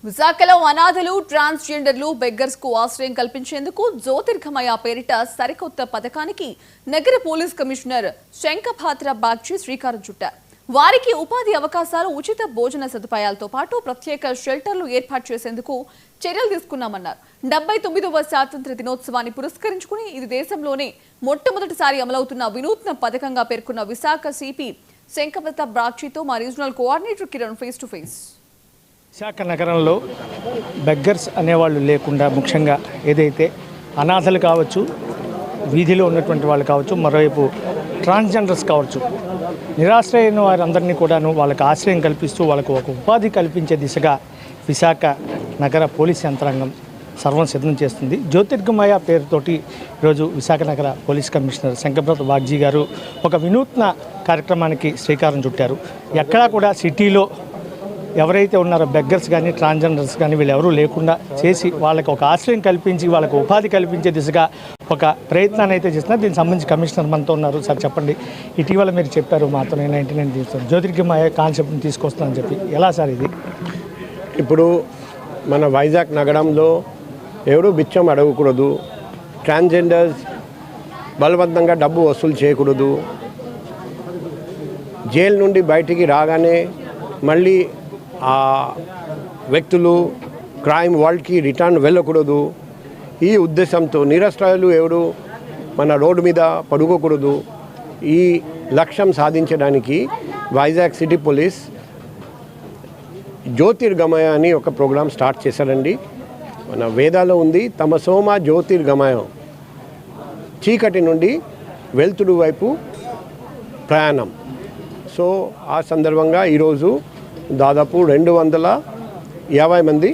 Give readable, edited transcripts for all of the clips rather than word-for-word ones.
విశాఖలో అనాథలు ట్రాన్స్జెండర్లు బెగ్గర్స్ కు ఆశ్రయం కల్పించేందుకు జ్యోతిర్గమయ పేరిట సరికొత్త పథకానికి నగర పోలీస్ కమిషనర్ శంఖపాత్ర బాగ్చి శ్రీకారం చుట్టారు. వారికి ఉపాధి అవకాశాలు, ఉచిత భోజన సదుపాయాలతో పాటు ప్రత్యేక షెల్టర్లు ఏర్పాటు చేసేందుకు చర్యలు తీసుకున్నామన్నారు. 79వ స్వాతంత్ర్య దినోత్సవాన్ని పురస్కరించుకుని ఇది దేశంలోనే మొట్టమొదటిసారి అమలవుతున్న వినూత్న పథకంగా పేర్కొన్న విశాఖ సిపి శంఖపాత్ర బాగ్చితో మా regional coordinator Kiran face to face. Visakha నగరంలో బెగ్గర్స్ అనేవాళ్ళు లేకుండా ముఖ్యంగా ఏదైతే అనాథలు కావచ్చు, వీధిలో ఉన్నటువంటి వాళ్ళు కావచ్చు, మరోవైపు ట్రాన్స్జెండర్స్ కావచ్చు, నిరాశ్రయైన వారందరినీ కూడాను వాళ్ళకి ఆశ్రయం కల్పిస్తూ వాళ్ళకు ఒక ఉపాధి కల్పించే దిశగా విశాఖ నగర పోలీస్ యంత్రాంగం సర్వం సిద్ధం చేస్తుంది. జ్యోతిర్గమయ పేరుతోటి ఈరోజు విశాఖ నగర పోలీస్ కమిషనర్ శంఖపాత్ర బాగ్చి గారు ఒక వినూత్న కార్యక్రమానికి శ్రీకారం చుట్టారు. ఎక్కడా కూడా సిటీలో ఎవరైతే ఉన్నారో బెగ్గర్స్ కానీ ట్రాన్స్జెండర్స్ కానీ వీళ్ళెవరూ లేకుండా చేసి వాళ్ళకి ఒక ఆశ్రయం కల్పించి వాళ్ళకు ఉపాధి కల్పించే దిశగా ఒక ప్రయత్నాన్ని అయితే చేస్తున్నారు. దీనికి సంబంధించి కమిషనర్ మనతో ఉన్నారు. సార్ చెప్పండి, ఇటీవల మీరు చెప్పారు మాతో 99 తీస్తాను జ్యోతిర్గమయ కాన్సెప్ట్ని తీసుకొస్తున్నానని చెప్పి, ఎలా సార్ ఇది? ఇప్పుడు మన వైజాగ్ నగరంలో ఎవరు బిచ్చం అడగకూడదు, ట్రాన్స్జెండర్స్ బలవంతంగా డబ్బు వసూలు చేయకూడదు, జైలు నుండి బయటికి రాగానే మళ్ళీ ఆ వ్యక్తులు క్రైమ్ వరల్డ్కి రిటర్న్ వెళ్ళకూడదు. ఈ ఉద్దేశంతో నిరాశ్రయులు ఎవరు మన రోడ్డు మీద పడుకోకూడదు. ఈ లక్ష్యం సాధించడానికి వైజాగ్ సిటీ పోలీస్ జ్యోతిర్గమయ అని ఒక ప్రోగ్రాం స్టార్ట్ చేశారండి. మన వేదాలో ఉంది, తమసోమ జ్యోతిర్గమయం, చీకటి నుండి వెలుతురు వైపు ప్రయాణం. సో ఆ సందర్భంగా ఈరోజు దాదాపు 250 మంది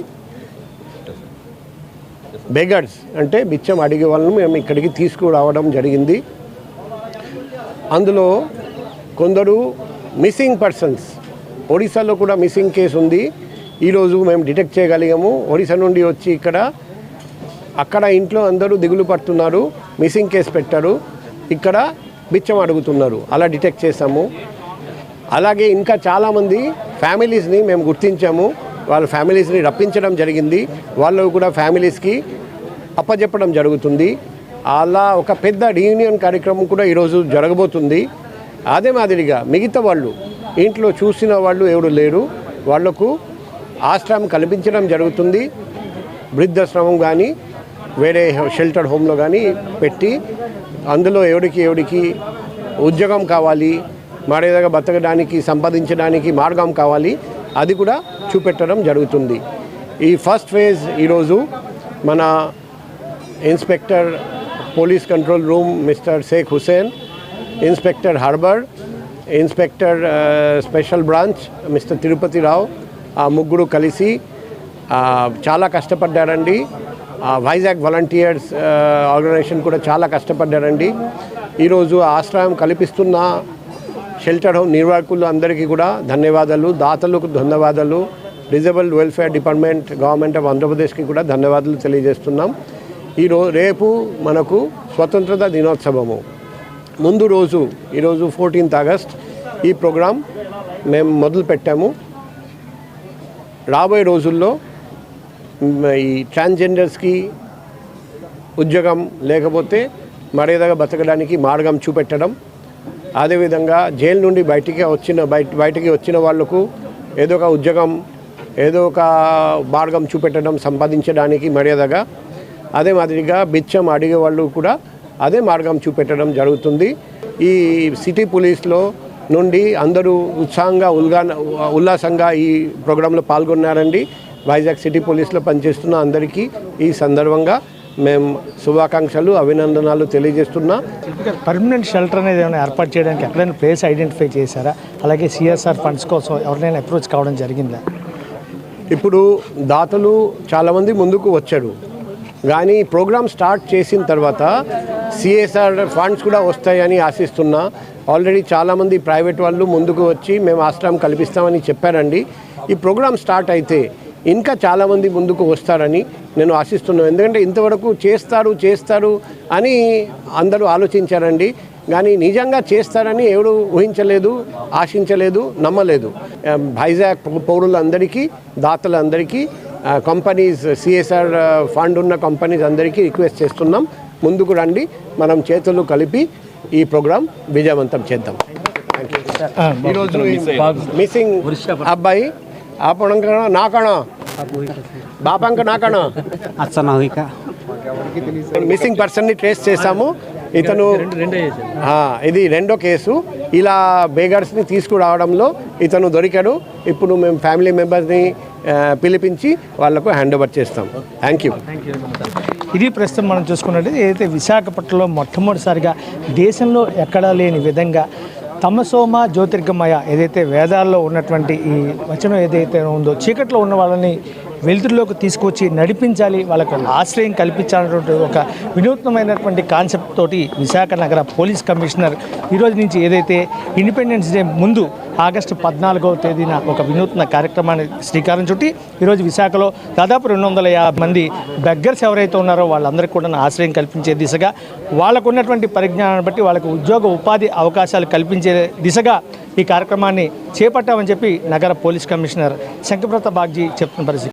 బెగర్స్ అంటే బిచ్చం అడిగే వాళ్ళను మేము ఇక్కడికి తీసుకురావడం జరిగింది. అందులో కొందరు మిస్సింగ్ పర్సన్స్, ఒడిశాలో కూడా మిస్సింగ్ కేసు ఉంది, ఈరోజు మేము డిటెక్ట్ చేయగలిగాము. ఒడిశా నుండి వచ్చి అక్కడ ఇంట్లో అందరూ దిగులు పడుతున్నారు, మిస్సింగ్ కేసు పెట్టారు, ఇక్కడ బిచ్చం అడుగుతున్నారు, అలా డిటెక్ట్ చేసాము. అలాగే ఇంకా చాలామంది ఫ్యామిలీస్ని మేము గుర్తించాము, వాళ్ళ ఫ్యామిలీస్ని రప్పించడం జరిగింది, వాళ్ళు కూడా ఫ్యామిలీస్కి అప్పచెప్పడం జరుగుతుంది. అలా ఒక పెద్ద రీయూనియన్ కార్యక్రమం కూడా ఈరోజు జరగబోతుంది. అదే మాదిరిగా మిగతా వాళ్ళు ఇంట్లో చూసిన వాళ్ళు ఎవరు లేరు, వాళ్లకు ఆశ్రమం కల్పించడం జరుగుతుంది. వృద్ధాశ్రమం కానీ వేరే షెల్టర్ హోమ్లో కానీ పెట్టి అందులో ఎవరికి ఉద్యోగం కావాలి, మరేదగా బతకడానికి సంపాదించడానికి మార్గం కావాలి, అది కూడా చూపెట్టడం జరుగుతుంది. ఈ ఫస్ట్ ఫేజ్ ఈరోజు మన inspector police control room mister Shaik Hussain, inspector harbour, inspector special branch mister Tirupati Rao, ఆ ముగ్గురు కలిసి చాలా కష్టపడ్డారండి. వైజాగ్ వాలంటీర్స్ ఆర్గనైజేషన్ కూడా చాలా కష్టపడ్డారండి. ఈరోజు ఆశ్రయం కల్పిస్తున్న షెల్టర్ హోమ్ నిర్వాహకులు అందరికీ కూడా ధన్యవాదాలు, దాతలకు ధన్యవాదాలు, disabled welfare department government of ఆంధ్రప్రదేశ్కి కూడా ధన్యవాదాలు తెలియజేస్తున్నాం. రేపు మనకు స్వతంత్రత దినోత్సవము ముందు రోజు, ఈరోజు 14th ఆగస్ట్ ఈ ప్రోగ్రాం మేము మొదలు పెట్టాము. రాబోయే రోజుల్లో ఈ ట్రాన్స్జెండర్స్కి ఉద్యోగం లేకపోతే మర్యాదగా బతకడానికి మార్గం చూపెట్టడం, అదేవిధంగా జైలు నుండి బయటికి వచ్చిన వాళ్లకు ఏదో ఒక ఉద్యోగం, ఏదో ఒక మార్గం చూపెట్టడం సంపాదించడానికి మర్యాదగా, అదే మాదిరిగా బిచ్చం అడిగే వాళ్ళు కూడా అదే మార్గం చూపెట్టడం జరుగుతుంది. ఈ సిటీ పోలీస్లో నుండి అందరూ ఉత్సాహంగా ఉల్లాసంగా ఈ ప్రోగ్రాంలో పాల్గొన్నారండి. వైజాగ్ సిటీ పోలీస్లో పనిచేస్తున్న అందరికీ ఈ సందర్భంగా మేము శుభాకాంక్షలు, అభినందనలు తెలియజేస్తున్నా. పర్మనెంట్ షెల్టర్ అనేది ఏమైనా ఏర్పాటు చేయడానికి ఎక్కడైనా ప్లేస్ ఐడెంటిఫై చేశారా? అలాగే సిఎస్ఆర్ ఫండ్స్ కోసం ఎవరినైనా అప్రోచ్ కావడం జరిగిందా? ఇప్పుడు దాతలు చాలామంది ముందుకు వచ్చారు, కానీ ప్రోగ్రామ్ స్టార్ట్ చేసిన తర్వాత సిఎస్ఆర్ ఫండ్స్ కూడా వస్తాయని ఆశిస్తున్నా. ఆల్రెడీ చాలామంది ప్రైవేట్ వాళ్ళు ముందుకు వచ్చి మేము ఆశ్రమం కల్పిస్తామని చెప్పారండి. ఈ ప్రోగ్రామ్ స్టార్ట్ అయితే ఇంకా చాలామంది ముందుకు వస్తారని నేను ఆశిస్తున్నాను. ఎందుకంటే ఇంతవరకు చేస్తారు అని అందరూ ఆలోచించారండి, కానీ నిజంగా చేస్తారని ఎవరు ఊహించలేదు, ఆశించలేదు, నమ్మలేదు. వైజాగ్ పౌరులందరికీ, దాతలందరికీ కంపెనీస్ సిఎస్ఆర్ ఫండ్ ఉన్న కంపెనీస్ అందరికీ రిక్వెస్ట్ చేస్తున్నాం, ముందుకు రండి, మనం చేతులు కలిపి ఈ ప్రోగ్రాం విజయవంతం చేద్దాం. ఈరోజు మిస్సింగ్ అబ్బాయి ఆపణంక నాకణ బాపంక నాకణ మిస్సింగ్ పర్సన్ని ట్రేస్ చేశాము. ఇతను ఇది రెండో కేసు. ఇలా బేగర్స్ని తీసుకురావడంలో ఇతను దొరికాడు. ఇప్పుడు మేము ఫ్యామిలీ మెంబర్స్ని పిలిపించి వాళ్లకు హ్యాండ్ ఓవర్ చేస్తాం. Thank you. ఇది ప్రస్తుతం మనం చూసుకున్నట్టు ఏదైతే విశాఖపట్నంలో మొట్టమొదటిసారిగా దేశంలో ఎక్కడా లేని విధంగా తమసోమ జ్యోతిర్గమయ ఏదైతే వేదాల్లో ఉన్నటువంటి ఈ వచనం ఏదైతే ఉందో, చీకట్లో ఉన్న వాళ్ళని వెలుతురులోకి తీసుకొచ్చి నడిపించాలి, వాళ్ళకు ఆశ్రయం కల్పించాలన్నటువంటి ఒక వినూత్నమైనటువంటి కాన్సెప్ట్ తోటి విశాఖ నగర పోలీస్ కమిషనర్ ఈరోజు నుంచి ఏదైతే ఇండిపెండెన్స్ డే ముందు ఆగస్టు 14వ తేదీన ఒక వినూత్న కార్యక్రమాన్ని శ్రీకారం చుట్టి ఈరోజు విశాఖలో దాదాపు 250 మంది బెగ్గర్స్ ఎవరైతే ఉన్నారో వాళ్ళందరికీ కూడా ఆశ్రయం కల్పించే దిశగా, వాళ్ళకు ఉన్నటువంటి పరిజ్ఞానాన్ని బట్టి వాళ్ళకు ఉద్యోగ ఉపాధి అవకాశాలు కల్పించే దిశగా ఈ కార్యక్రమాన్ని చేపట్టామని చెప్పి నగర పోలీస్ కమిషనర్ శంకప్రత బాగ్జీ చెప్తున్న పరిస్థితి.